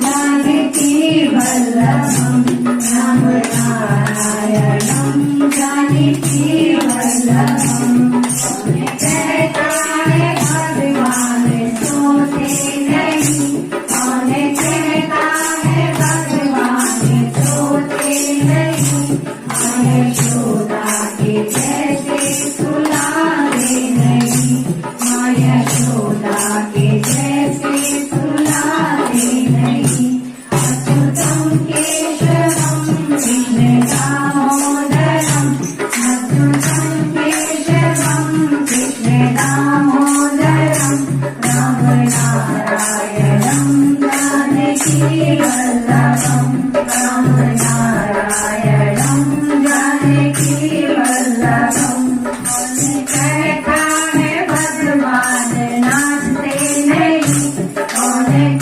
जानकी वल्लभं राम नारायणं जानकी वल्लभं कहता है भगवान सोते नहीं कौन कहता है भगवान सोते नहीं यशोदा के जैसे सुलावे नहीं यशोदा के जैसे सुलावे नहीं अच्युतं केशवं कृष्ण दामोदरं अच्युतं केशवं कृष्ण दामोदरं राम नारायणं जानकी वल्लभं राम नारायणं जानकी वल्लभं कहता है भगवान नाचते नहीं कौन